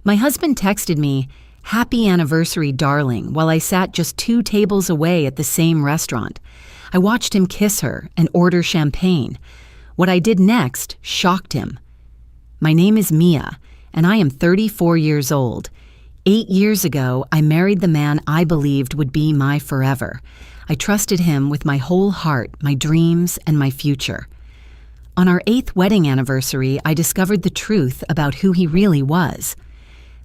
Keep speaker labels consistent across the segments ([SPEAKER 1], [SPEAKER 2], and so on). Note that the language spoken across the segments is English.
[SPEAKER 1] My husband texted me, "Happy anniversary, darling," while I sat just 2 tables away at the same restaurant. I watched him kiss her and order champagne. What I did next shocked him. My name is Mia, and I am 34 years old. 8 years ago, I married the man I believed would be my forever. I trusted him with my whole heart, my dreams, and my future. On our 8th wedding anniversary, I discovered the truth about who he really was.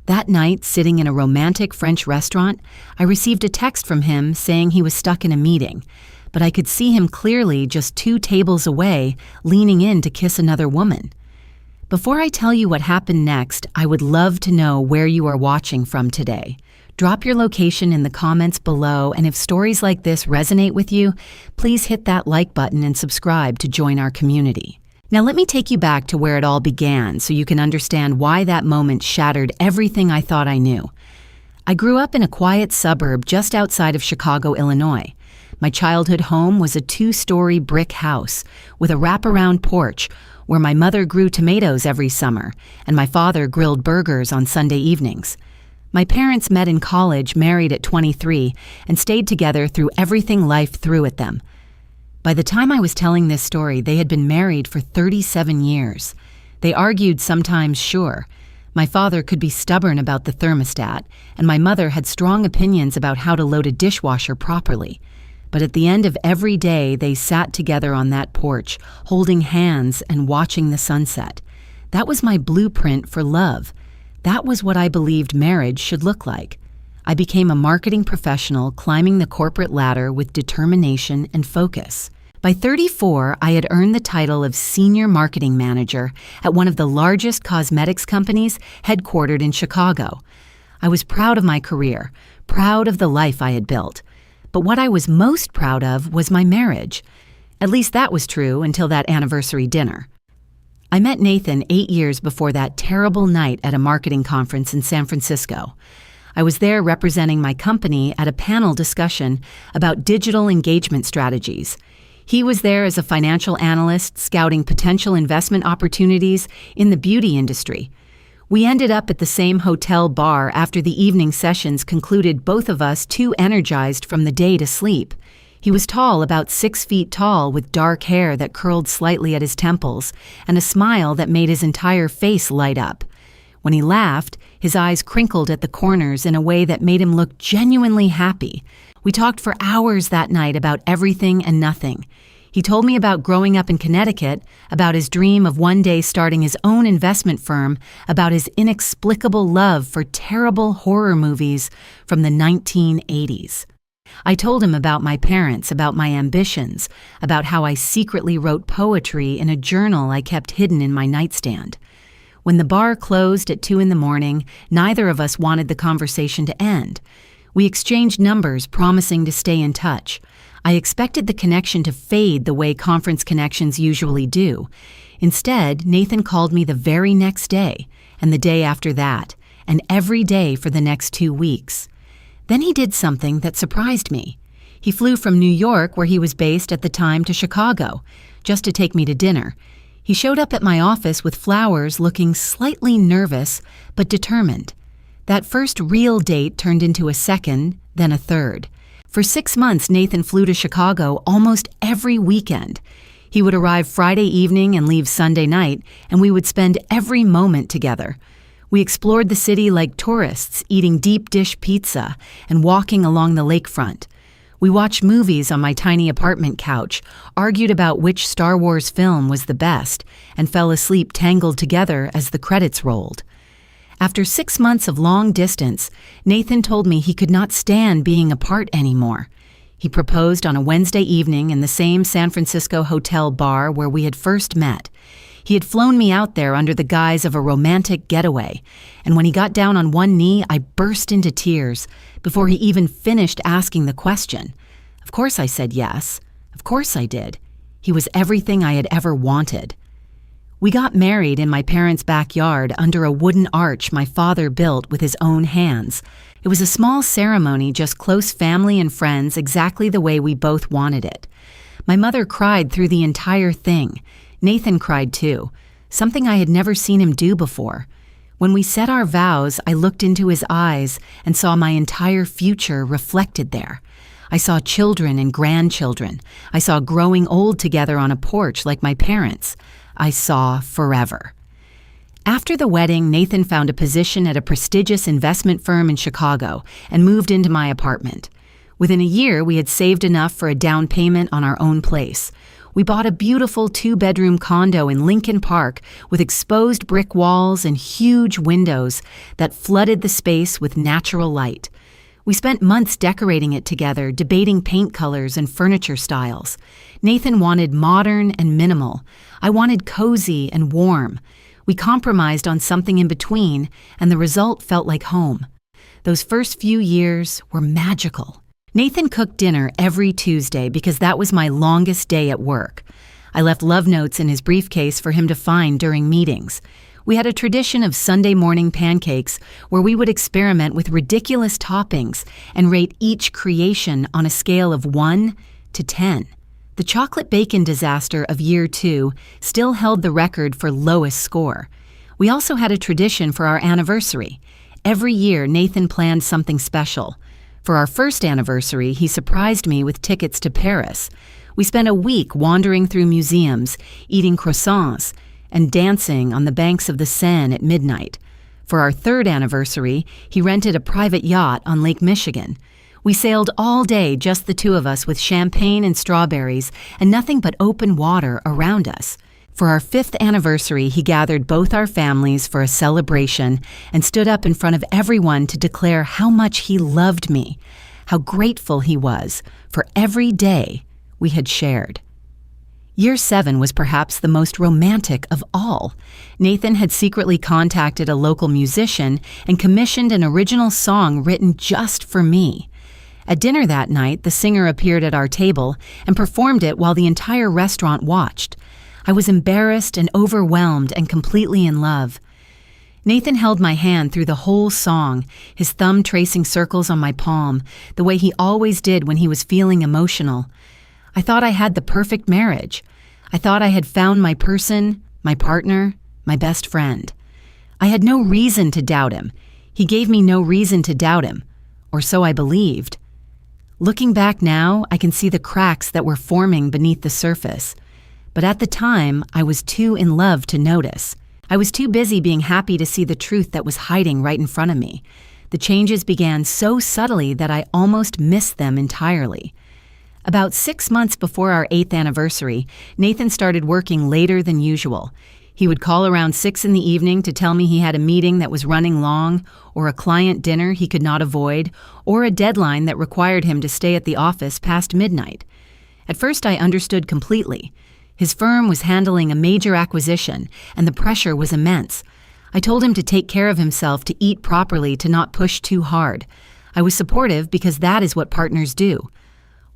[SPEAKER 1] That night, sitting in a romantic French restaurant, I received a text from him saying he was stuck in a meeting, but I could see him clearly just 2 tables away, leaning in to kiss another woman. Before I tell you what happened next, I would love to know where you are watching from today. Drop your location in the comments below, and if stories like this resonate with you, please hit that like button and subscribe to join our community. Now let me take you back to where it all began so you can understand why that moment shattered everything I thought I knew. I grew up in a quiet suburb just outside of Chicago, Illinois. My childhood home was a 2-story brick house with a wraparound porch where my mother grew tomatoes every summer and my father grilled burgers on Sunday evenings. My parents met in college, married at 23, and stayed together through everything life threw at them. By the time I was telling this story, they had been married for 37 years. They argued sometimes, sure. My father could be stubborn about the thermostat, and my mother had strong opinions about how to load a dishwasher properly. But at the end of every day, they sat together on that porch, holding hands and watching the sunset. That was my blueprint for love. That was what I believed marriage should look like. I became a marketing professional, climbing the corporate ladder with determination and focus. By 34, I had earned the title of Senior Marketing Manager at one of the largest cosmetics companies headquartered in Chicago. I was proud of my career, proud of the life I had built. But what I was most proud of was my marriage. At least that was true until that anniversary dinner. I met Nathan 8 years before that terrible night at a marketing conference in San Francisco. I was there representing my company at a panel discussion about digital engagement strategies. He was there as a financial analyst scouting potential investment opportunities in the beauty industry. We ended up at the same hotel bar after the evening sessions concluded, both of us too energized from the day to sleep. He was tall, about 6 feet tall, with dark hair that curled slightly at his temples and a smile that made his entire face light up. When he laughed, his eyes crinkled at the corners in a way that made him look genuinely happy. We talked for hours that night about everything and nothing. He told me about growing up in Connecticut, about his dream of one day starting his own investment firm, about his inexplicable love for terrible horror movies from the 1980s. I told him about my parents, about my ambitions, about how I secretly wrote poetry in a journal I kept hidden in my nightstand. When the bar closed at 2 a.m, neither of us wanted the conversation to end. We exchanged numbers, promising to stay in touch. I expected the connection to fade the way conference connections usually do. Instead, Nathan called me the very next day, and the day after that, and every day for the next 2 weeks. Then he did something that surprised me. He flew from New York, where he was based at the time, to Chicago, just to take me to dinner. He showed up at my office with flowers, looking slightly nervous, but determined. That first real date turned into a second, then a third. For 6 months, Nathan flew to Chicago almost every weekend. He would arrive Friday evening and leave Sunday night, and we would spend every moment together. We explored the city like tourists, eating deep dish pizza and walking along the lakefront. We watched movies on my tiny apartment couch, argued about which Star Wars film was the best, and fell asleep tangled together as the credits rolled. After 6 months of long distance, Nathan told me he could not stand being apart anymore. He proposed on a Wednesday evening in the same San Francisco hotel bar where we had first met. He had flown me out there under the guise of a romantic getaway, and when he got down on one knee, I burst into tears before he even finished asking the question. Of course I said yes. Of course I did. He was everything I had ever wanted. We got married in my parents' backyard under a wooden arch my father built with his own hands. It was a small ceremony, just close family and friends, exactly the way we both wanted it. My mother cried through the entire thing. Nathan cried too, something I had never seen him do before. When we said our vows, I looked into his eyes and saw my entire future reflected there. I saw children and grandchildren. I saw growing old together on a porch like my parents. I saw forever. After the wedding, Nathan found a position at a prestigious investment firm in Chicago and moved into my apartment. Within a year, we had saved enough for a down payment on our own place. We bought a beautiful 2-bedroom condo in Lincoln Park with exposed brick walls and huge windows that flooded the space with natural light. We spent months decorating it together, debating paint colors and furniture styles. Nathan wanted modern and minimal. I wanted cozy and warm. We compromised on something in between, and the result felt like home. Those first few years were magical. Nathan cooked dinner every Tuesday because that was my longest day at work. I left love notes in his briefcase for him to find during meetings. We had a tradition of Sunday morning pancakes where we would experiment with ridiculous toppings and rate each creation on a scale of 1 to 10. The chocolate bacon disaster of year 2 still held the record for lowest score. We also had a tradition for our anniversary. Every year, Nathan planned something special. For our first anniversary, he surprised me with tickets to Paris. We spent a week wandering through museums, eating croissants, and dancing on the banks of the Seine at midnight. For our third anniversary, he rented a private yacht on Lake Michigan. We sailed all day, just the two of us, with champagne and strawberries and nothing but open water around us. For our 5th anniversary, he gathered both our families for a celebration and stood up in front of everyone to declare how much he loved me, how grateful he was for every day we had shared. Year 7 was perhaps the most romantic of all. Nathan had secretly contacted a local musician and commissioned an original song written just for me. At dinner that night, the singer appeared at our table and performed it while the entire restaurant watched. I was embarrassed and overwhelmed and completely in love. Nathan held my hand through the whole song, his thumb tracing circles on my palm, the way he always did when he was feeling emotional. I thought I had the perfect marriage. I thought I had found my person, my partner, my best friend. I had no reason to doubt him. He gave me no reason to doubt him, or so I believed. Looking back now, I can see the cracks that were forming beneath the surface. But at the time, I was too in love to notice. I was too busy being happy to see the truth that was hiding right in front of me. The changes began so subtly that I almost missed them entirely. About 6 months before our 8th anniversary, Nathan started working later than usual. He would call around 6 in the evening to tell me he had a meeting that was running long, or a client dinner he could not avoid, or a deadline that required him to stay at the office past midnight. At first, I understood completely. His firm was handling a major acquisition, and the pressure was immense. I told him to take care of himself, to eat properly, to not push too hard. I was supportive because that is what partners do.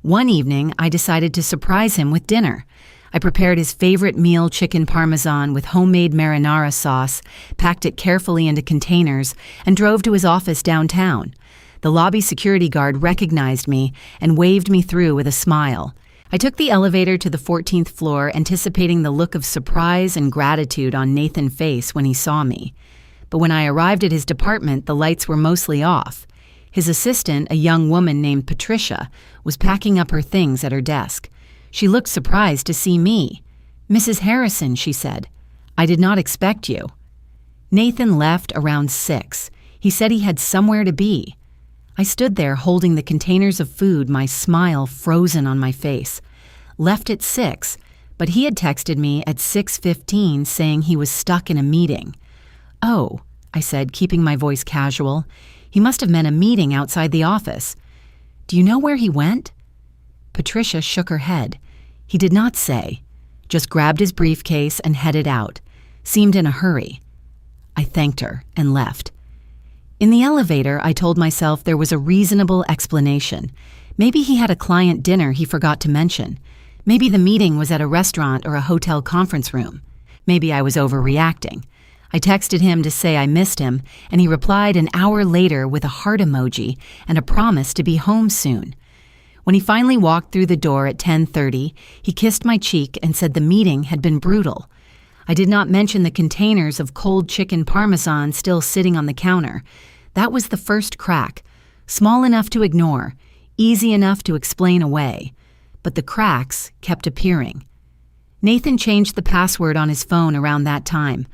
[SPEAKER 1] One evening, I decided to surprise him with dinner. I prepared his favorite meal, chicken parmesan with homemade marinara sauce, packed it carefully into containers, and drove to his office downtown. The lobby security guard recognized me and waved me through with a smile. I took the elevator to the 14th floor, anticipating the look of surprise and gratitude on Nathan's face when he saw me. But when I arrived at his department, the lights were mostly off. His assistant, a young woman named Patricia, was packing up her things at her desk. She looked surprised to see me. "Mrs. Harrison," she said, "I did not expect you." Nathan left around 6. He said he had somewhere to be. I stood there holding the containers of food, my smile frozen on my face. Left at 6, but he had texted me at 6:15 saying he was stuck in a meeting. "Oh," I said, keeping my voice casual. "He must have meant a meeting outside the office. Do you know where he went?" Patricia shook her head. He did not say, just grabbed his briefcase and headed out. Seemed in a hurry. I thanked her and left. In the elevator, I told myself there was a reasonable explanation. Maybe he had a client dinner he forgot to mention. Maybe the meeting was at a restaurant or a hotel conference room. Maybe I was overreacting. I texted him to say I missed him, and he replied an hour later with a heart emoji and a promise to be home soon. When he finally walked through the door at 10:30, he kissed my cheek and said the meeting had been brutal. I did not mention the containers of cold chicken parmesan still sitting on the counter. That was the first crack, small enough to ignore, easy enough to explain away. But the cracks kept appearing. Nathan changed the password on his phone around that time.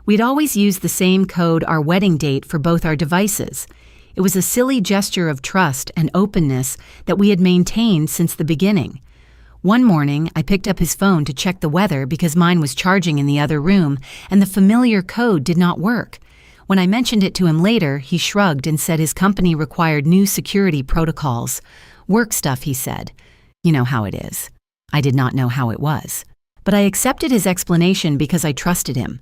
[SPEAKER 1] We'd always used the same code, our wedding date, for both our devices. It was a silly gesture of trust and openness that we had maintained since the beginning. One morning, I picked up his phone to check the weather because mine was charging in the other room, and the familiar code did not work. When I mentioned it to him later, he shrugged and said his company required new security protocols. Work stuff, he said. You know how it is. I did not know how it was. But I accepted his explanation because I trusted him.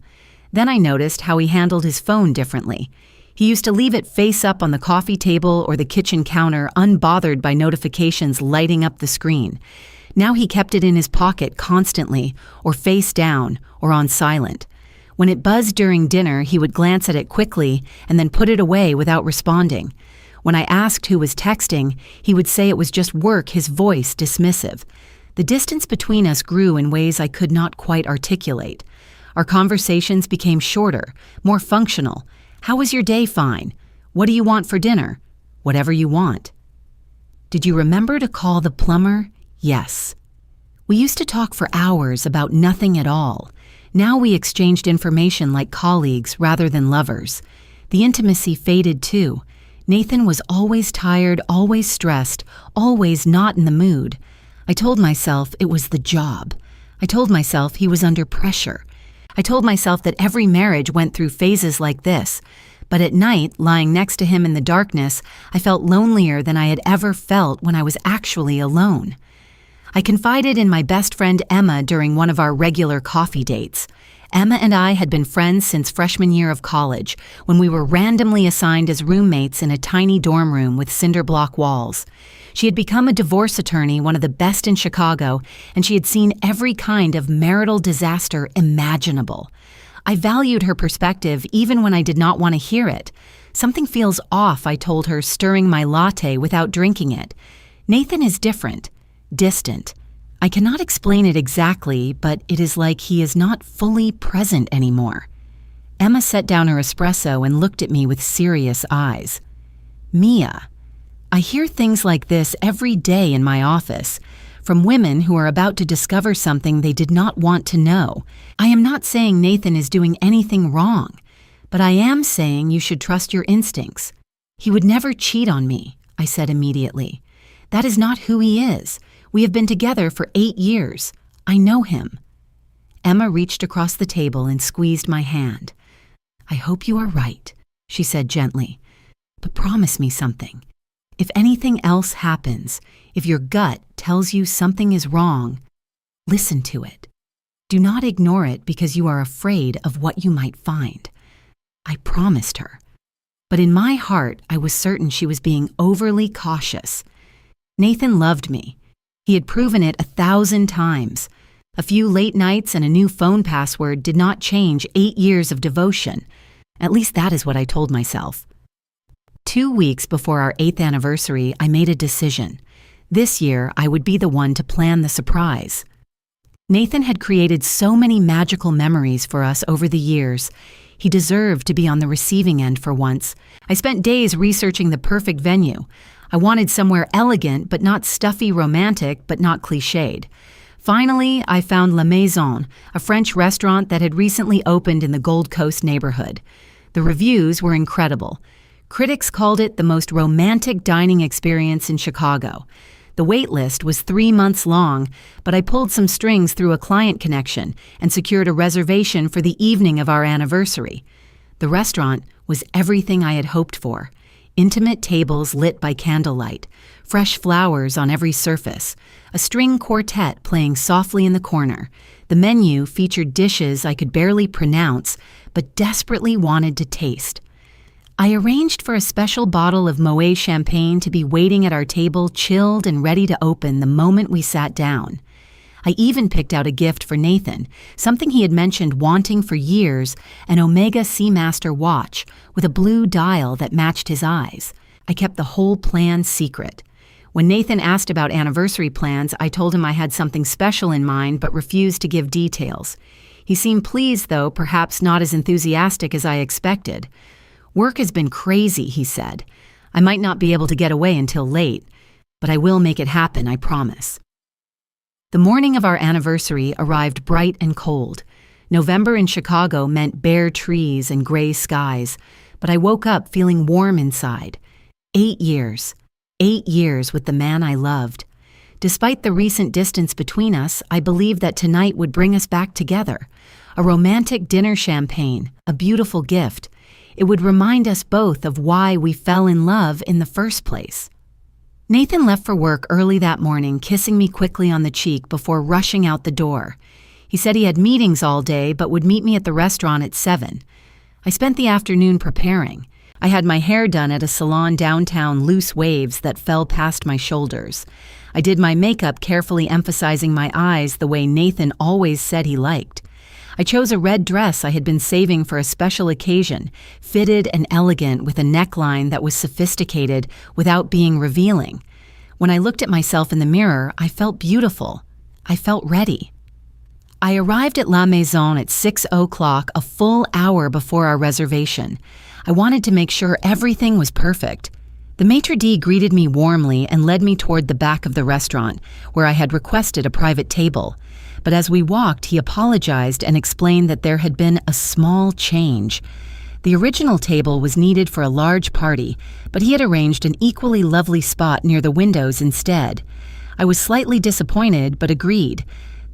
[SPEAKER 1] Then I noticed how he handled his phone differently. He used to leave it face up on the coffee table or the kitchen counter, unbothered by notifications lighting up the screen. Now he kept it in his pocket constantly, or face down, or on silent. When it buzzed during dinner, he would glance at it quickly and then put it away without responding. When I asked who was texting, he would say it was just work, his voice dismissive. The distance between us grew in ways I could not quite articulate. Our conversations became shorter, more functional. How was your day? Fine. What do you want for dinner? Whatever you want. Did you remember to call the plumber? Yes. We used to talk for hours about nothing at all. Now we exchanged information like colleagues rather than lovers. The intimacy faded too. Nathan was always tired, always stressed, always not in the mood. I told myself it was the job. I told myself he was under pressure. I told myself that every marriage went through phases like this. But at night, lying next to him in the darkness, I felt lonelier than I had ever felt when I was actually alone. I confided in my best friend Emma during one of our regular coffee dates. Emma and I had been friends since freshman year of college, when we were randomly assigned as roommates in a tiny dorm room with cinder block walls. She had become a divorce attorney, one of the best in Chicago, and she had seen every kind of marital disaster imaginable. I valued her perspective even when I did not want to hear it. Something feels off, I told her, stirring my latte without drinking it. Nathan is different. Distant. I cannot explain it exactly, but it is like he is not fully present anymore. Emma set down her espresso and looked at me with serious eyes. Mia, I hear things like this every day in my office, from women who are about to discover something they did not want to know. I am not saying Nathan is doing anything wrong, but I am saying you should trust your instincts. He would never cheat on me, I said immediately. That is not who he is. We have been together for 8 years. I know him. Emma reached across the table and squeezed my hand. I hope you are right, she said gently. But promise me something. If anything else happens, if your gut tells you something is wrong, listen to it. Do not ignore it because you are afraid of what you might find. I promised her. But in my heart, I was certain she was being overly cautious. Nathan loved me. He had proven it 1,000 times. A few late nights and a new phone password did not change 8 years of devotion. At least that is what I told myself. 2 weeks before our 8th anniversary, I made a decision. This year, I would be the one to plan the surprise. Nathan had created so many magical memories for us over the years. He deserved to be on the receiving end for once. I spent days researching the perfect venue. I wanted somewhere elegant but not stuffy, romantic but not cliched. Finally, I found La Maison, a French restaurant that had recently opened in the Gold Coast neighborhood. The reviews were incredible. Critics called it the most romantic dining experience in Chicago. The wait list was 3 months long, but I pulled some strings through a client connection and secured a reservation for the evening of our anniversary. The restaurant was everything I had hoped for. Intimate tables lit by candlelight, fresh flowers on every surface, a string quartet playing softly in the corner. The menu featured dishes I could barely pronounce, but desperately wanted to taste. I arranged for a special bottle of Moet champagne to be waiting at our table, chilled and ready to open the moment we sat down. I even picked out a gift for Nathan, something he had mentioned wanting for years, an Omega Seamaster watch with a blue dial that matched his eyes. I kept the whole plan secret. When Nathan asked about anniversary plans, I told him I had something special in mind but refused to give details. He seemed pleased, though perhaps not as enthusiastic as I expected. "Work has been crazy," he said. "I might not be able to get away until late, but I will make it happen, I promise." The morning of our anniversary arrived bright and cold. November in Chicago meant bare trees and gray skies, but I woke up feeling warm inside. 8 years. 8 years with the man I loved. Despite the recent distance between us, I believed that tonight would bring us back together. A romantic dinner champagne, a beautiful gift. It would remind us both of why we fell in love in the first place. Nathan left for work early that morning, kissing me quickly on the cheek before rushing out the door. He said he had meetings all day but would meet me at the restaurant at 7. I spent the afternoon preparing. I had my hair done at a salon downtown, loose waves that fell past my shoulders. I did my makeup, carefully emphasizing my eyes the way Nathan always said he liked. I chose a red dress I had been saving for a special occasion, fitted and elegant with a neckline that was sophisticated without being revealing. When I looked at myself in the mirror, I felt beautiful. I felt ready. I arrived at La Maison at 6:00, a full hour before our reservation. I wanted to make sure everything was perfect. The maitre d' greeted me warmly and led me toward the back of the restaurant, where I had requested a private table. But as we walked, he apologized and explained that there had been a small change. The original table was needed for a large party, but he had arranged an equally lovely spot near the windows instead. I was slightly disappointed, but agreed.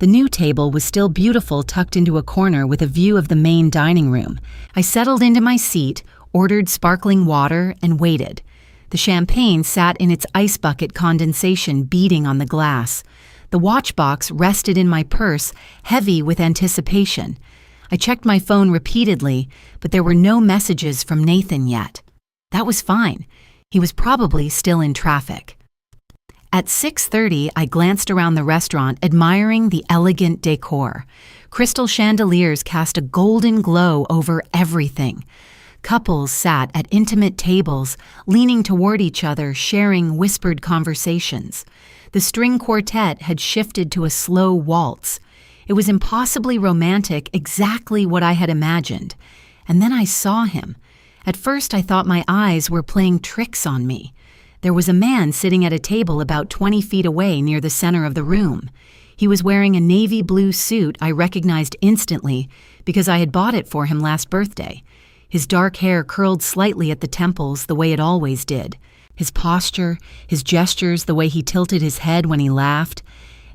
[SPEAKER 1] The new table was still beautiful, tucked into a corner with a view of the main dining room. I settled into my seat, ordered sparkling water, and waited. The champagne sat in its ice bucket, condensation beating on the glass. The watch box rested in my purse, heavy with anticipation. I checked my phone repeatedly, but there were no messages from Nathan yet. That was fine. He was probably still in traffic. At 6:30, I glanced around the restaurant, admiring the elegant decor. Crystal chandeliers cast a golden glow over everything. Couples sat at intimate tables, leaning toward each other, sharing whispered conversations. The string quartet had shifted to a slow waltz. It was impossibly romantic, exactly what I had imagined. And then I saw him. At first, I thought my eyes were playing tricks on me. There was a man sitting at a table about 20 feet away near the center of the room. He was wearing a navy blue suit I recognized instantly because I had bought it for him last birthday. His dark hair curled slightly at the temples the way it always did. His posture, his gestures, the way he tilted his head when he laughed,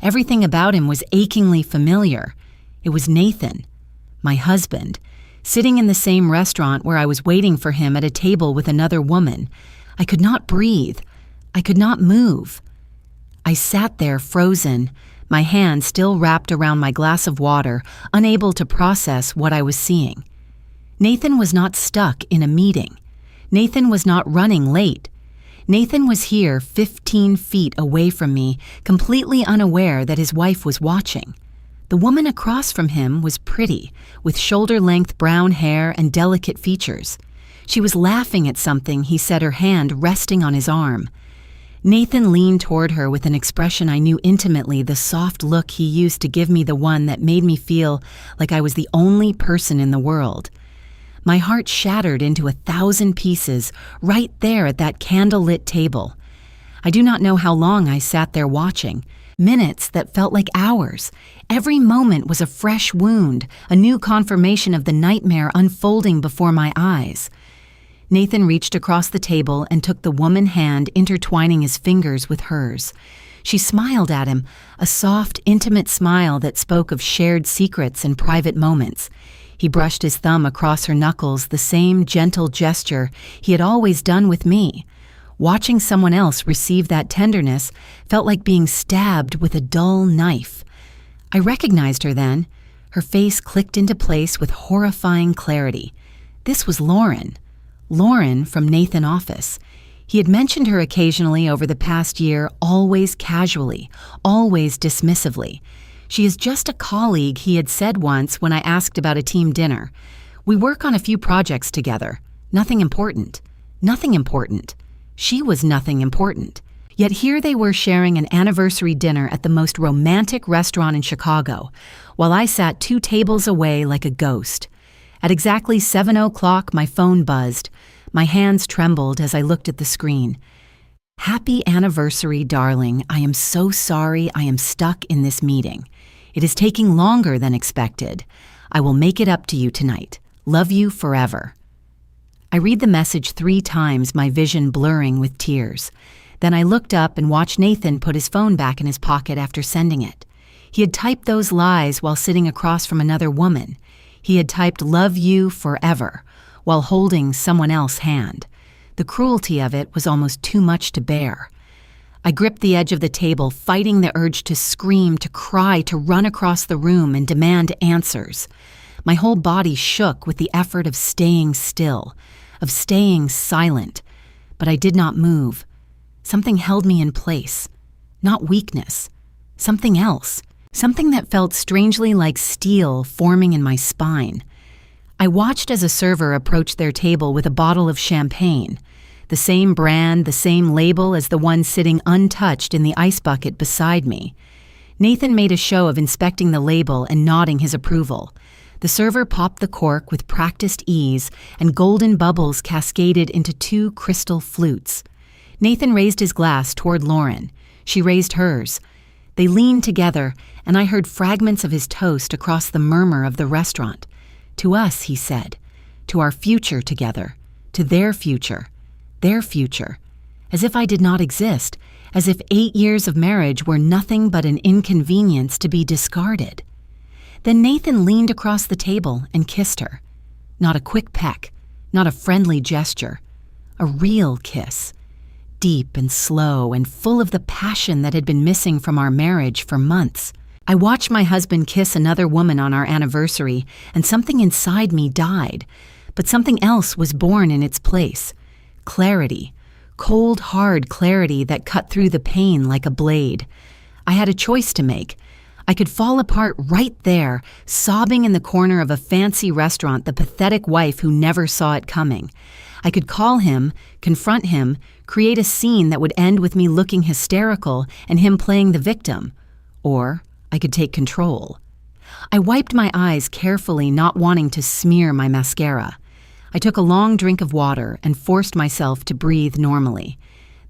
[SPEAKER 1] everything about him was achingly familiar. It was Nathan, my husband, sitting in the same restaurant where I was waiting for him at a table with another woman. I could not breathe. I could not move. I sat there frozen, my hand still wrapped around my glass of water, unable to process what I was seeing. Nathan was not stuck in a meeting. Nathan was not running late. Nathan was here 15 feet away from me, completely unaware that his wife was watching. The woman across from him was pretty, with shoulder-length brown hair and delicate features. She was laughing at something, he said, her hand resting on his arm. Nathan leaned toward her with an expression I knew intimately, the soft look he used to give me, the one that made me feel like I was the only person in the world. My heart shattered into 1,000 pieces right there at that candle-lit table. I do not know how long I sat there watching. Minutes that felt like hours. Every moment was a fresh wound, a new confirmation of the nightmare unfolding before my eyes. Nathan reached across the table and took the woman's hand, intertwining his fingers with hers. She smiled at him, a soft, intimate smile that spoke of shared secrets and private moments. He brushed his thumb across her knuckles, the same gentle gesture he had always done with me. Watching someone else receive that tenderness felt like being stabbed with a dull knife. I recognized her then. Her face clicked into place with horrifying clarity. This was Lauren. Lauren from Nathan's office. He had mentioned her occasionally over the past year, always casually, always dismissively. She is just a colleague, he had said once when I asked about a team dinner. We work on a few projects together. Nothing important. Nothing important. She was nothing important. Yet here they were sharing an anniversary dinner at the most romantic restaurant in Chicago, while I sat 2 tables away like a ghost. At exactly 7:00, my phone buzzed. My hands trembled as I looked at the screen. "Happy anniversary, darling. I am so sorry I am stuck in this meeting. It is taking longer than expected. I will make it up to you tonight. Love you forever." I read the message 3 times, my vision blurring with tears. Then I looked up and watched Nathan put his phone back in his pocket after sending it. He had typed those lies while sitting across from another woman. He had typed "love you forever" while holding someone else's hand. The cruelty of it was almost too much to bear. I gripped the edge of the table, fighting the urge to scream, to cry, to run across the room and demand answers. My whole body shook with the effort of staying still, of staying silent, but I did not move. Something held me in place. Not weakness. Something else. Something that felt strangely like steel forming in my spine. I watched as a server approached their table with a bottle of champagne. The same brand, the same label as the one sitting untouched in the ice bucket beside me. Nathan made a show of inspecting the label and nodding his approval. The server popped the cork with practiced ease, and golden bubbles cascaded into 2 crystal flutes. Nathan raised his glass toward Lauren. She raised hers. They leaned together, and I heard fragments of his toast across the murmur of the restaurant. "To us," he said. "To our future together. To their future. Their future." As if I did not exist. As if 8 years of marriage were nothing but an inconvenience to be discarded. Then Nathan leaned across the table and kissed her. Not a quick peck. Not a friendly gesture. A real kiss. Deep and slow and full of the passion that had been missing from our marriage for months. I watched my husband kiss another woman on our anniversary, and something inside me died. But something else was born in its place. Clarity. Cold, hard clarity that cut through the pain like a blade. I had a choice to make. I could fall apart right there, sobbing in the corner of a fancy restaurant, the pathetic wife who never saw it coming. I could call him, confront him, create a scene that would end with me looking hysterical and him playing the victim. Or I could take control. I wiped my eyes carefully, not wanting to smear my mascara. I took a long drink of water and forced myself to breathe normally.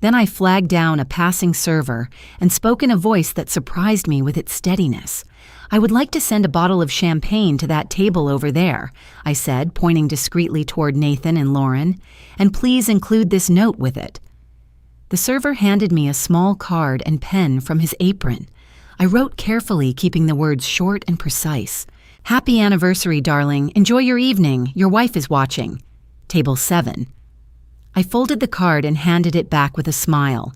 [SPEAKER 1] Then I flagged down a passing server and spoke in a voice that surprised me with its steadiness. "I would like to send a bottle of champagne to that table over there," I said, pointing discreetly toward Nathan and Lauren, "and please include this note with it." The server handed me a small card and pen from his apron. I wrote carefully, keeping the words short and precise. "Happy anniversary, darling. Enjoy your evening. Your wife is watching. Table 7. I folded the card and handed it back with a smile.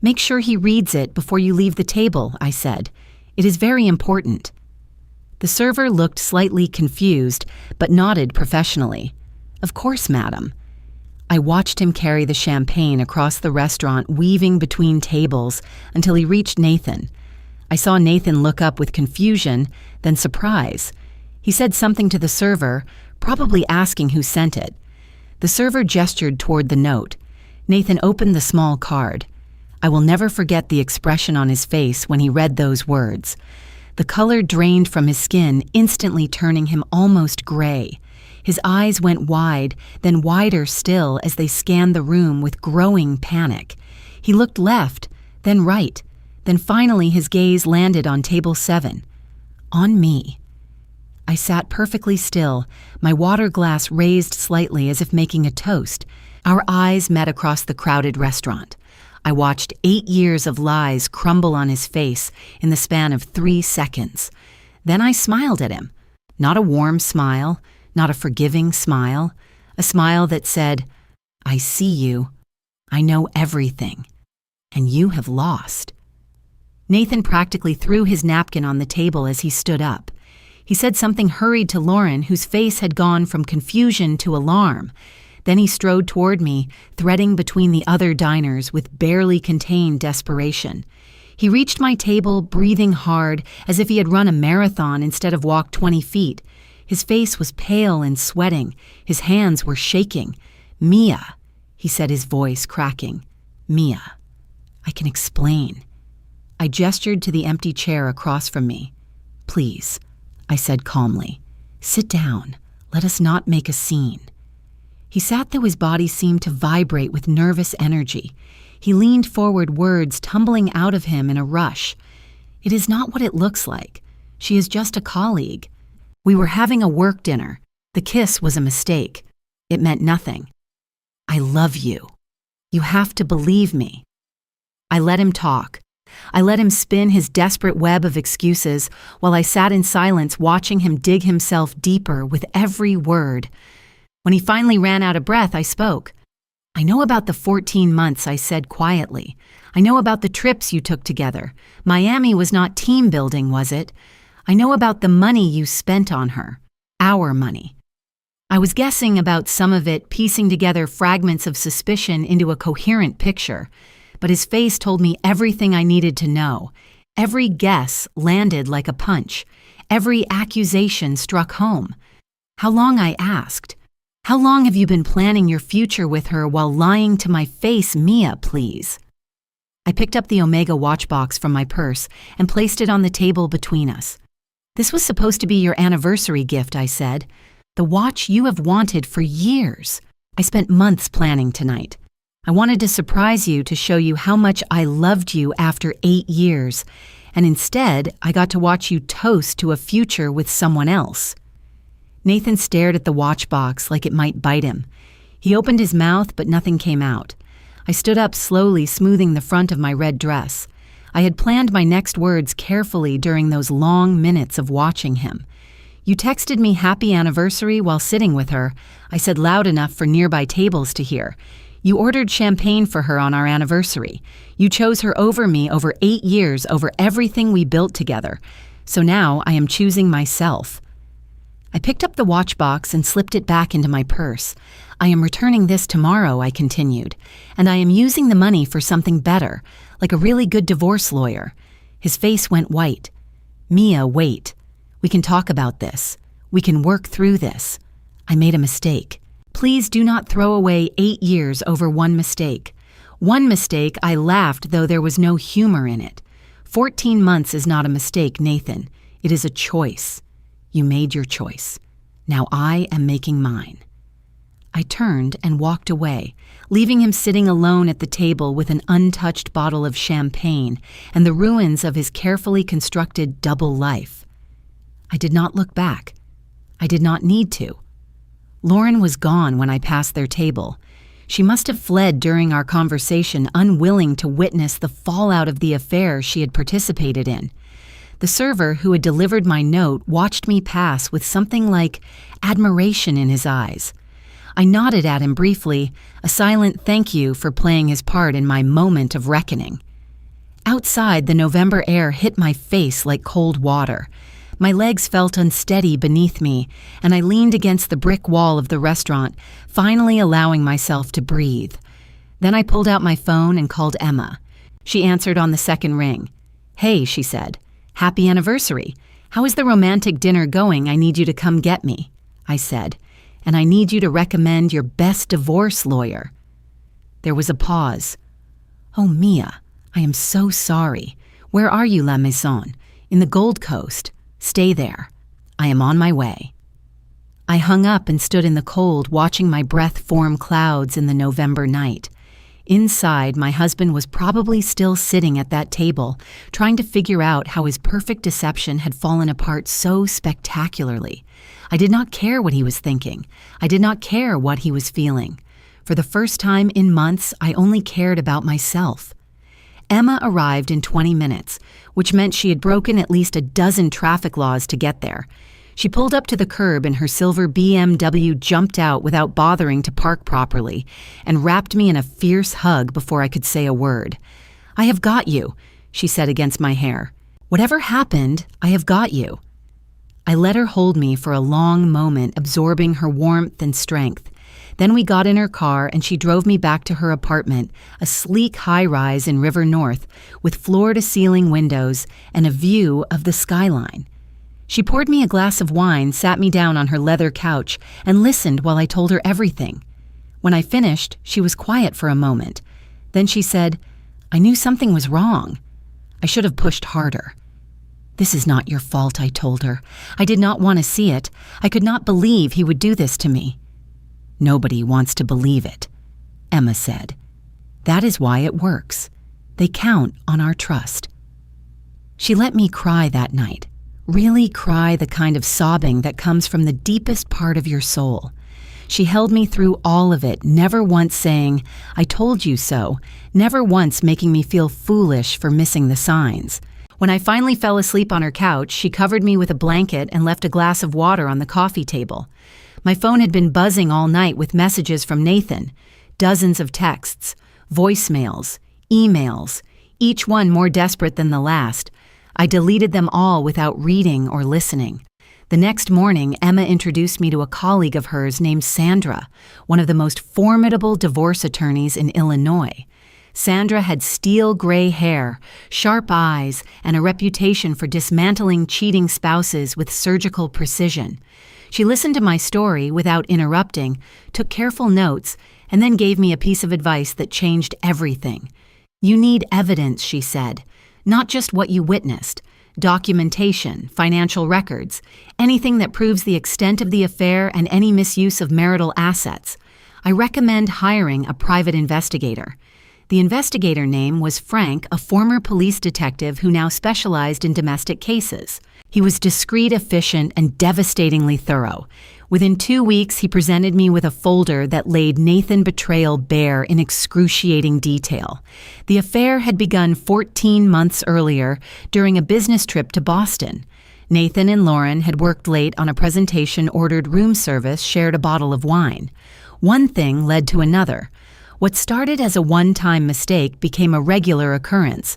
[SPEAKER 1] "Make sure he reads it before you leave the table," I said. "It is very important." The server looked slightly confused, but nodded professionally. "Of course, madam." I watched him carry the champagne across the restaurant, weaving between tables, until he reached Nathan. I saw Nathan look up with confusion, then surprise. He said something to the server, probably asking who sent it. The server gestured toward the note. Nathan opened the small card. I will never forget the expression on his face when he read those words. The color drained from his skin, instantly turning him almost gray. His eyes went wide, then wider still as they scanned the room with growing panic. He looked left, then right, then finally his gaze landed on table 7. On me. I sat perfectly still, my water glass raised slightly as if making a toast. Our eyes met across the crowded restaurant. I watched 8 years of lies crumble on his face in the span of 3 seconds. Then I smiled at him. Not a warm smile, not a forgiving smile, a smile that said, "I see you. I know everything. And you have lost." Nathan practically threw his napkin on the table as he stood up. He said something hurried to Lauren, whose face had gone from confusion to alarm. Then he strode toward me, threading between the other diners with barely contained desperation. He reached my table, breathing hard, as if he had run a marathon instead of walked 20 feet. His face was pale and sweating. His hands were shaking. "Mia," he said, his voice cracking. "Mia." I can explain. I gestured to the empty chair across from me. Please, I said calmly. Sit down. Let us not make a scene. He sat though his body seemed to vibrate with nervous energy. He leaned forward, words tumbling out of him in a rush. It is not what it looks like. She is just a colleague. We were having a work dinner. The kiss was a mistake. It meant nothing. I love you. You have to believe me. I let him talk. I let him spin his desperate web of excuses while I sat in silence watching him dig himself deeper with every word. When he finally ran out of breath, I spoke. I know about the 14 months, I said quietly. I know about the trips you took together. Miami was not team building, was it? I know about the money you spent on her. Our money. I was guessing about some of it, piecing together fragments of suspicion into a coherent picture, but his face told me everything I needed to know. Every guess landed like a punch. Every accusation struck home. How long, I asked. How long have you been planning your future with her while lying to my face, Mia, please? I picked up the Omega watch box from my purse and placed it on the table between us. This was supposed to be your anniversary gift, I said. The watch you have wanted for years. I spent months planning tonight. I wanted to surprise you to show you how much I loved you after 8 years, and instead I got to watch you toast to a future with someone else. Nathan stared at the watch box like it might bite him. He opened his mouth, but nothing came out. I stood up slowly, smoothing the front of my red dress. I had planned my next words carefully during those long minutes of watching him. You texted me happy anniversary while sitting with her, I said loud enough for nearby tables to hear. You ordered champagne for her on our anniversary. You chose her over me over 8 years, over everything we built together. So now I am choosing myself. I picked up the watch box and slipped it back into my purse. I am returning this tomorrow, I continued, and I am using the money for something better, like a really good divorce lawyer. His face went white. Mia, wait. We can talk about this. We can work through this. I made a mistake. Please do not throw away 8 years over one mistake. One mistake, I laughed, though there was no humor in it. 14 months is not a mistake, Nathan. It is a choice. You made your choice. Now I am making mine. I turned and walked away, leaving him sitting alone at the table with an untouched bottle of champagne and the ruins of his carefully constructed double life. I did not look back. I did not need to. Lauren was gone when I passed their table. She must have fled during our conversation, unwilling to witness the fallout of the affair she had participated in. The server who had delivered my note watched me pass with something like admiration in his eyes. I nodded at him briefly, a silent thank you for playing his part in my moment of reckoning. Outside, the November air hit my face like cold water. My legs felt unsteady beneath me, and I leaned against the brick wall of the restaurant, finally allowing myself to breathe. Then I pulled out my phone and called Emma. She answered on the second ring. Hey, she said. Happy anniversary. How is the romantic dinner going? I need you to come get me, I said. And I need you to recommend your best divorce lawyer. There was a pause. Oh, Mia, I am so sorry. Where are you, La Maison? In the Gold Coast. Stay there. I am on my way. I hung up and stood in the cold, watching my breath form clouds in the November night. Inside, my husband was probably still sitting at that table, trying to figure out how his perfect deception had fallen apart so spectacularly. I did not care what he was thinking. I did not care what he was feeling. For the first time in months, I only cared about myself. Emma arrived in 20 minutes, which meant she had broken at least a dozen traffic laws to get there. She pulled up to the curb and her silver BMW jumped out without bothering to park properly and wrapped me in a fierce hug before I could say a word. I have got you, she said against my hair. Whatever happened, I have got you. I let her hold me for a long moment, absorbing her warmth and strength. Then we got in her car and she drove me back to her apartment, a sleek high-rise in River North with floor-to-ceiling windows and a view of the skyline. She poured me a glass of wine, sat me down on her leather couch, and listened while I told her everything. When I finished, she was quiet for a moment. Then she said, I knew something was wrong. I should have pushed harder. "This is not your fault," I told her. I did not want to see it. I could not believe he would do this to me. "Nobody wants to believe it," Emma said. "That is why it works. They count on our trust." She let me cry that night. Really cry, the kind of sobbing that comes from the deepest part of your soul. She held me through all of it, never once saying, "I told you so," never once making me feel foolish for missing the signs. When I finally fell asleep on her couch, she covered me with a blanket and left a glass of water on the coffee table. My phone had been buzzing all night with messages from Nathan, dozens of texts, voicemails, emails, each one more desperate than the last. I deleted them all without reading or listening. The next morning, Emma introduced me to a colleague of hers named Sandra, one of the most formidable divorce attorneys in Illinois. Sandra had steel gray hair, sharp eyes, and a reputation for dismantling cheating spouses with surgical precision. She listened to my story without interrupting, took careful notes, and then gave me a piece of advice that changed everything. "You need evidence," she said, "not just what you witnessed. Documentation, financial records, anything that proves the extent of the affair and any misuse of marital assets. I recommend hiring a private investigator." The investigator name was Frank, a former police detective who now specialized in domestic cases. He was discreet, efficient, and devastatingly thorough. Within 2 weeks, he presented me with a folder that laid Nathan betrayal bare in excruciating detail. The affair had begun 14 months earlier during a business trip to Boston. Nathan and Lauren had worked late on a presentation, ordered room service, shared a bottle of wine. One thing led to another. What started as a one-time mistake became a regular occurrence.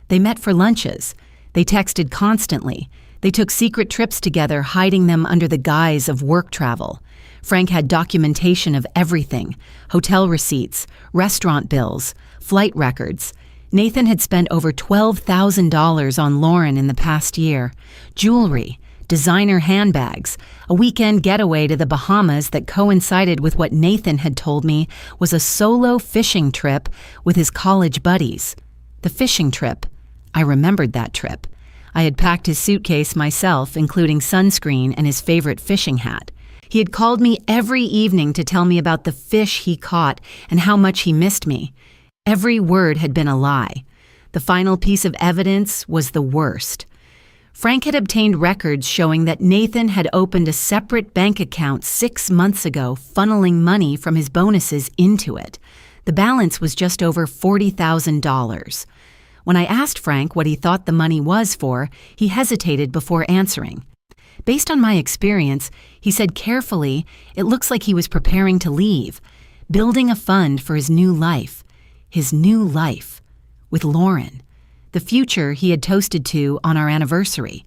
[SPEAKER 1] They met for lunches. They texted constantly. They took secret trips together, hiding them under the guise of work travel. Frank had documentation of everything: hotel receipts, restaurant bills, flight records. Nathan had spent over $12,000 on Lauren in the past year. Jewelry, designer handbags, a weekend getaway to the Bahamas that coincided with what Nathan had told me was a solo fishing trip with his college buddies. The fishing trip. I remembered that trip. I had packed his suitcase myself, including sunscreen and his favorite fishing hat. He had called me every evening to tell me about the fish he caught and how much he missed me. Every word had been a lie. The final piece of evidence was the worst. Frank had obtained records showing that Nathan had opened a separate bank account 6 months ago, funneling money from his bonuses into it. The balance was just over $40,000. When I asked Frank what he thought the money was for, he hesitated before answering. Based on my experience, he said carefully, it looks like he was preparing to leave, building a fund for his new life. His new life. With Lauren. The future he had toasted to on our anniversary.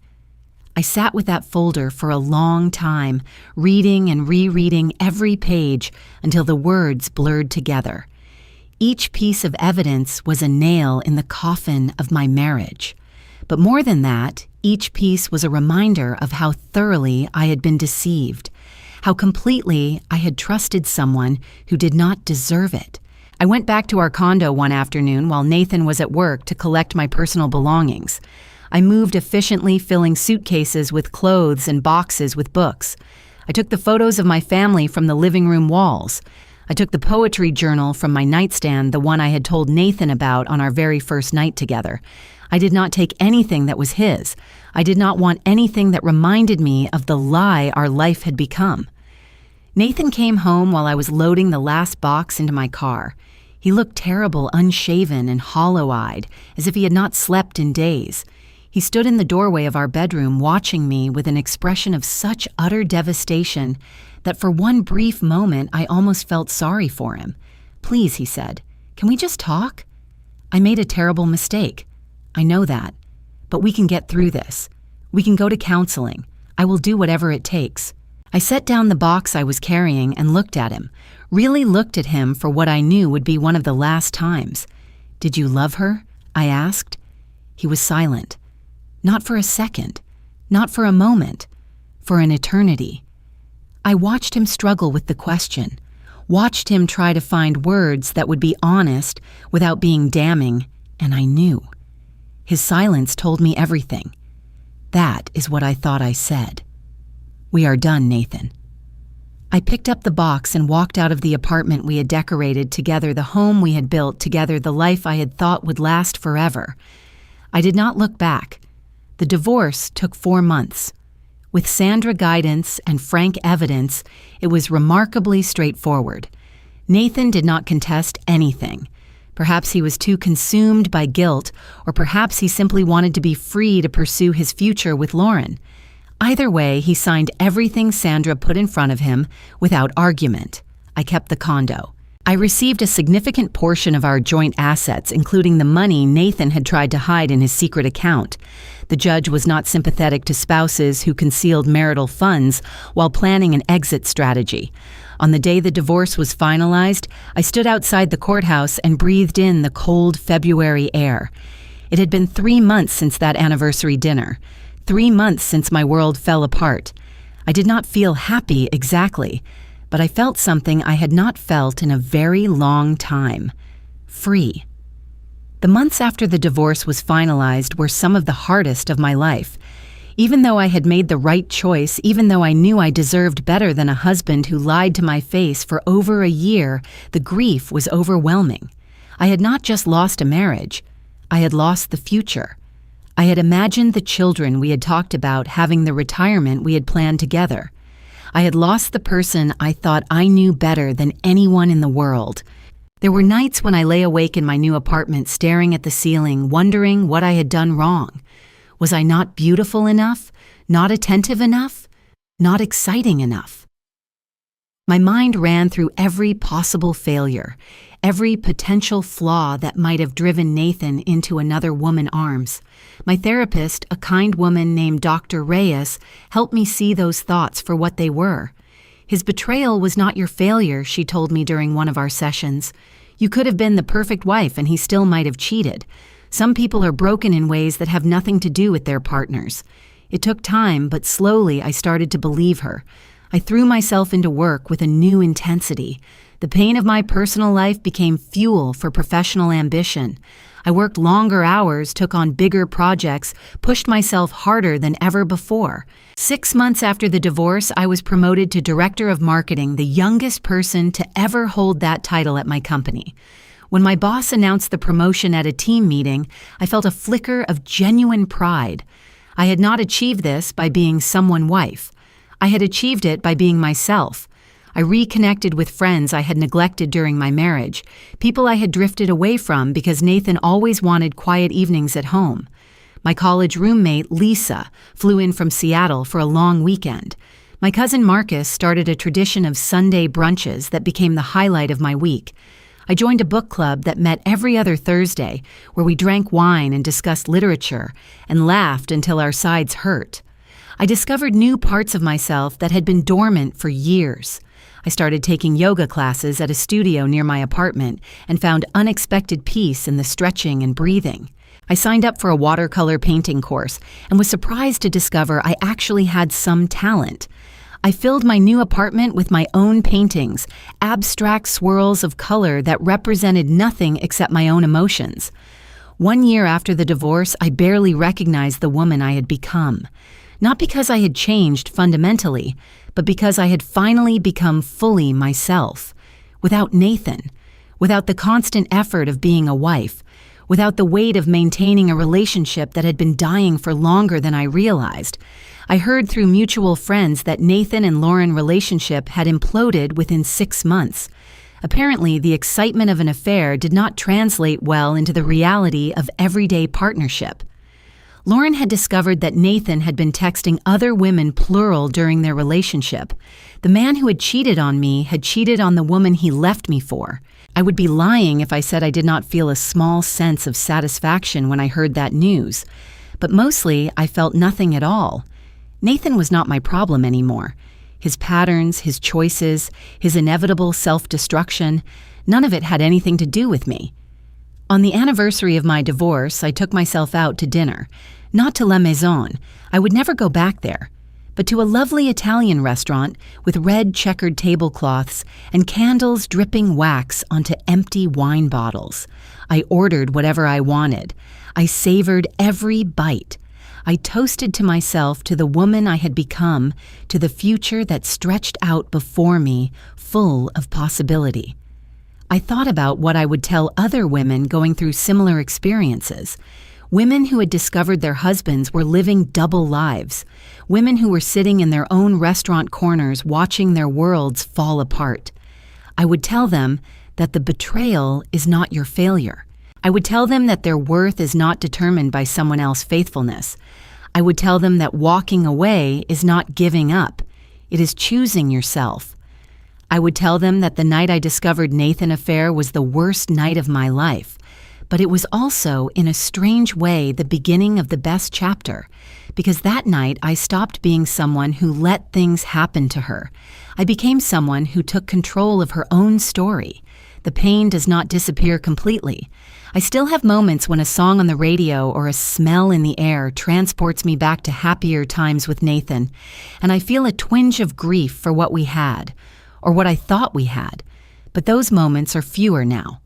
[SPEAKER 1] I sat with that folder for a long time, reading and rereading every page until the words blurred together. Each piece of evidence was a nail in the coffin of my marriage. But more than that, each piece was a reminder of how thoroughly I had been deceived, how completely I had trusted someone who did not deserve it. I went back to our condo one afternoon while Nathan was at work to collect my personal belongings. I moved efficiently, filling suitcases with clothes and boxes with books. I took the photos of my family from the living room walls. I took the poetry journal from my nightstand, the one I had told Nathan about on our very first night together. I did not take anything that was his. I did not want anything that reminded me of the lie our life had become. Nathan came home while I was loading the last box into my car. He looked terrible, unshaven and hollow-eyed, as if he had not slept in days. He stood in the doorway of our bedroom watching me with an expression of such utter devastation that for one brief moment I almost felt sorry for him. "Please," he said, "can we just talk? I made a terrible mistake. I know that. But we can get through this. We can go to counseling. I will do whatever it takes." I set down the box I was carrying and looked at him, really looked at him for what I knew would be one of the last times. "Did you love her?" I asked. He was silent. Not for a second. Not for a moment. For an eternity. I watched him struggle with the question, watched him try to find words that would be honest without being damning, and I knew. His silence told me everything. That is what I thought I said. "We are done, Nathan." I picked up the box and walked out of the apartment we had decorated together, the home we had built together, the life I had thought would last forever. I did not look back. The divorce took 4 months. With Sandra guidance and frank evidence, it was remarkably straightforward. Nathan did not contest anything. Perhaps he was too consumed by guilt, or perhaps he simply wanted to be free to pursue his future with Lauren. Either way, he signed everything Sandra put in front of him without argument. I kept the condo. I received a significant portion of our joint assets, including the money Nathan had tried to hide in his secret account. The judge was not sympathetic to spouses who concealed marital funds while planning an exit strategy. On the day the divorce was finalized, I stood outside the courthouse and breathed in the cold February air. It had been 3 months since that anniversary dinner. 3 months since my world fell apart. I did not feel happy exactly, but I felt something I had not felt in a very long time. Free. The months after the divorce was finalized were some of the hardest of my life. Even though I had made the right choice, even though I knew I deserved better than a husband who lied to my face for over a year, the grief was overwhelming. I had not just lost a marriage, I had lost the future. I had imagined the children we had talked about, having the retirement we had planned together. I had lost the person I thought I knew better than anyone in the world. There were nights when I lay awake in my new apartment staring at the ceiling, wondering what I had done wrong. Was I not beautiful enough? Not attentive enough? Not exciting enough? My mind ran through every possible failure, every potential flaw that might have driven Nathan into another woman's arms. My therapist, a kind woman named Dr. Reyes, helped me see those thoughts for what they were. His betrayal was not your failure, she told me during one of our sessions. You could have been the perfect wife and he still might have cheated. Some people are broken in ways that have nothing to do with their partners. It took time, but slowly I started to believe her. I threw myself into work with a new intensity. The pain of my personal life became fuel for professional ambition. I worked longer hours, took on bigger projects, pushed myself harder than ever before. 6 months after the divorce, I was promoted to Director of Marketing, the youngest person to ever hold that title at my company. When my boss announced the promotion at a team meeting, I felt a flicker of genuine pride. I had not achieved this by being someone's wife. I had achieved it by being myself. I reconnected with friends I had neglected during my marriage, people I had drifted away from because Nathan always wanted quiet evenings at home. My college roommate, Lisa, flew in from Seattle for a long weekend. My cousin Marcus started a tradition of Sunday brunches that became the highlight of my week. I joined a book club that met every other Thursday, where we drank wine and discussed literature and laughed until our sides hurt. I discovered new parts of myself that had been dormant for years. I started taking yoga classes at a studio near my apartment and found unexpected peace in the stretching and breathing. I signed up for a watercolor painting course and was surprised to discover I actually had some talent. I filled my new apartment with my own paintings, abstract swirls of color that represented nothing except my own emotions. 1 year after the divorce, I barely recognized the woman I had become. Not because I had changed fundamentally, but because I had finally become fully myself. Without Nathan, without the constant effort of being a wife, without the weight of maintaining a relationship that had been dying for longer than I realized. I heard through mutual friends that Nathan and Lauren's relationship had imploded within 6 months. Apparently, the excitement of an affair did not translate well into the reality of everyday partnership. Lauren had discovered that Nathan had been texting other women, plural, during their relationship. The man who had cheated on me had cheated on the woman he left me for. I would be lying if I said I did not feel a small sense of satisfaction when I heard that news. But mostly, I felt nothing at all. Nathan was not my problem anymore. His patterns, his choices, his inevitable self-destruction, none of it had anything to do with me. On the anniversary of my divorce, I took myself out to dinner. Not to La Maison. I would never go back there. but to a lovely Italian restaurant with red checkered tablecloths and candles dripping wax onto empty wine bottles. I ordered whatever I wanted. I savored every bite. I toasted to myself, to the woman I had become, to the future that stretched out before me, full of possibility. I thought about what I would tell other women going through similar experiences. Women who had discovered their husbands were living double lives. Women who were sitting in their own restaurant corners watching their worlds fall apart. I would tell them that the betrayal is not your failure. I would tell them that their worth is not determined by someone else's faithfulness. I would tell them that walking away is not giving up. It is choosing yourself. I would tell them that the night I discovered Nathan Affair was the worst night of my life, but it was also, in a strange way, the beginning of the best chapter, because that night I stopped being someone who let things happen to her. I became someone who took control of her own story. The pain does not disappear completely. I still have moments when a song on the radio or a smell in the air transports me back to happier times with Nathan, and I feel a twinge of grief for what we had, or what I thought we had. But those moments are fewer now,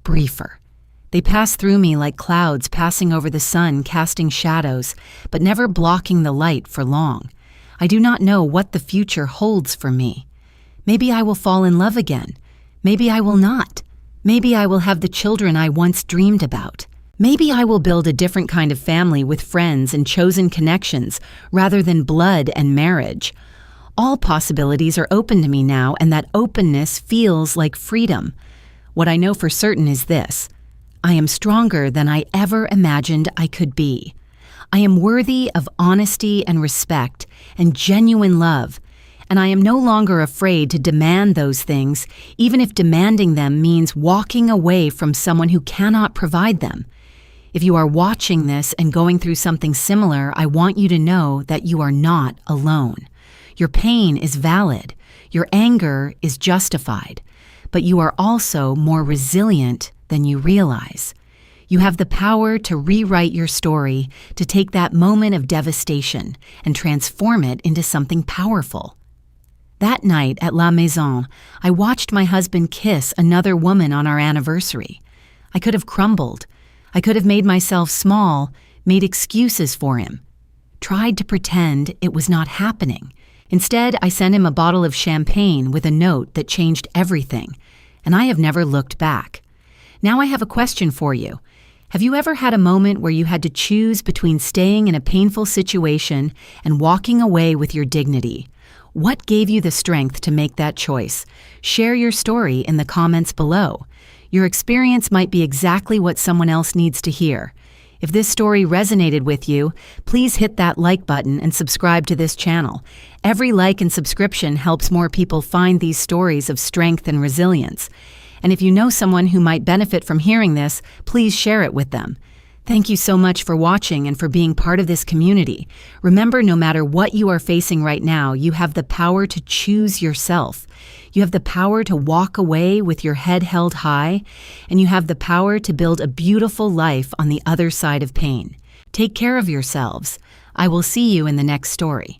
[SPEAKER 1] briefer. They pass through me like clouds passing over the sun, casting shadows, but never blocking the light for long. I do not know what the future holds for me. Maybe I will fall in love again. Maybe I will not. Maybe I will have the children I once dreamed about. Maybe I will build a different kind of family with friends and chosen connections rather than blood and marriage. All possibilities are open to me now, and that openness feels like freedom. What I know for certain is this: I am stronger than I ever imagined I could be. I am worthy of honesty and respect and genuine love, and I am no longer afraid to demand those things, even if demanding them means walking away from someone who cannot provide them. If you are watching this and going through something similar, I want you to know that you are not alone. Your pain is valid. Your anger is justified. But you are also more resilient than you realize. You have the power to rewrite your story, to take that moment of devastation and transform it into something powerful. That night at La Maison, I watched my husband kiss another woman on our anniversary. I could have crumbled. I could have made myself small, made excuses for him, tried to pretend it was not happening. Instead, I sent him a bottle of champagne with a note that changed everything, and I have never looked back. Now I have a question for you. Have you ever had a moment where you had to choose between staying in a painful situation and walking away with your dignity? What gave you the strength to make that choice? Share your story in the comments below. Your experience might be exactly what someone else needs to hear. If this story resonated with you, please hit that like button and subscribe to this channel. Every like and subscription helps more people find these stories of strength and resilience. And if you know someone who might benefit from hearing this, please share it with them. Thank you so much for watching and for being part of this community. Remember, no matter what you are facing right now, you have the power to choose yourself. You have the power to walk away with your head held high, and you have the power to build a beautiful life on the other side of pain. Take care of yourselves. I will see you in the next story.